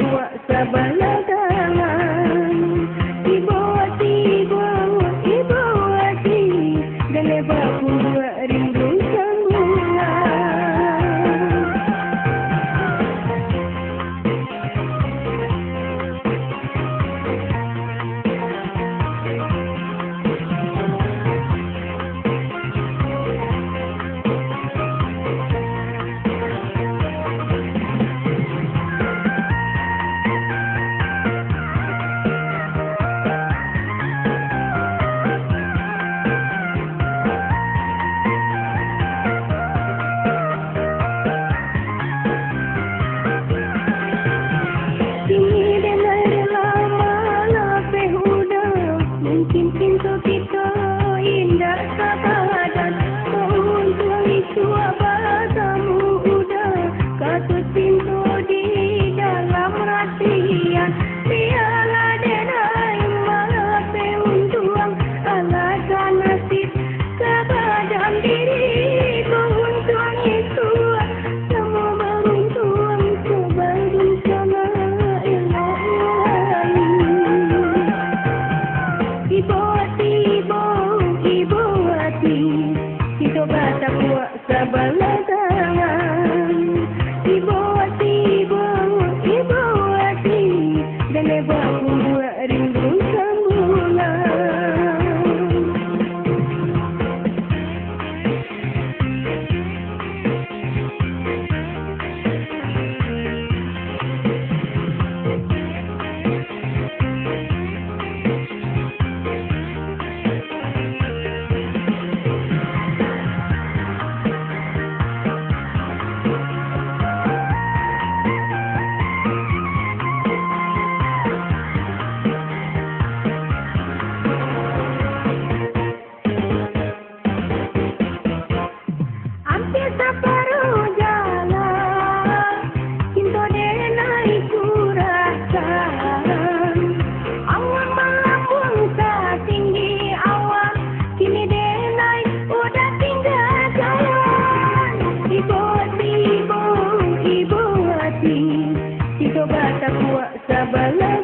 buat sebelah tangan. Ibu hati, ibu hati, dan lebar buat rindu sambungan. Mungkin pintu kita indah sahabat, untuk itu abadamu udah katut pintu di dalam rasian. Biarlah denai malah untuang alasan nasib kebadan diriku. Untuang itu semua beruntung sebelum sana elok lain. Ibu hati, kita baca buat sebelah tangan. Ibu hati, dan lebar buat rindu sambungan. Separuh jalan, cinta denai ku rasakan. Awan melambung setinggi awan, kini denai udah tinggal jalan. Ibu hati, kita baca kuat sebelah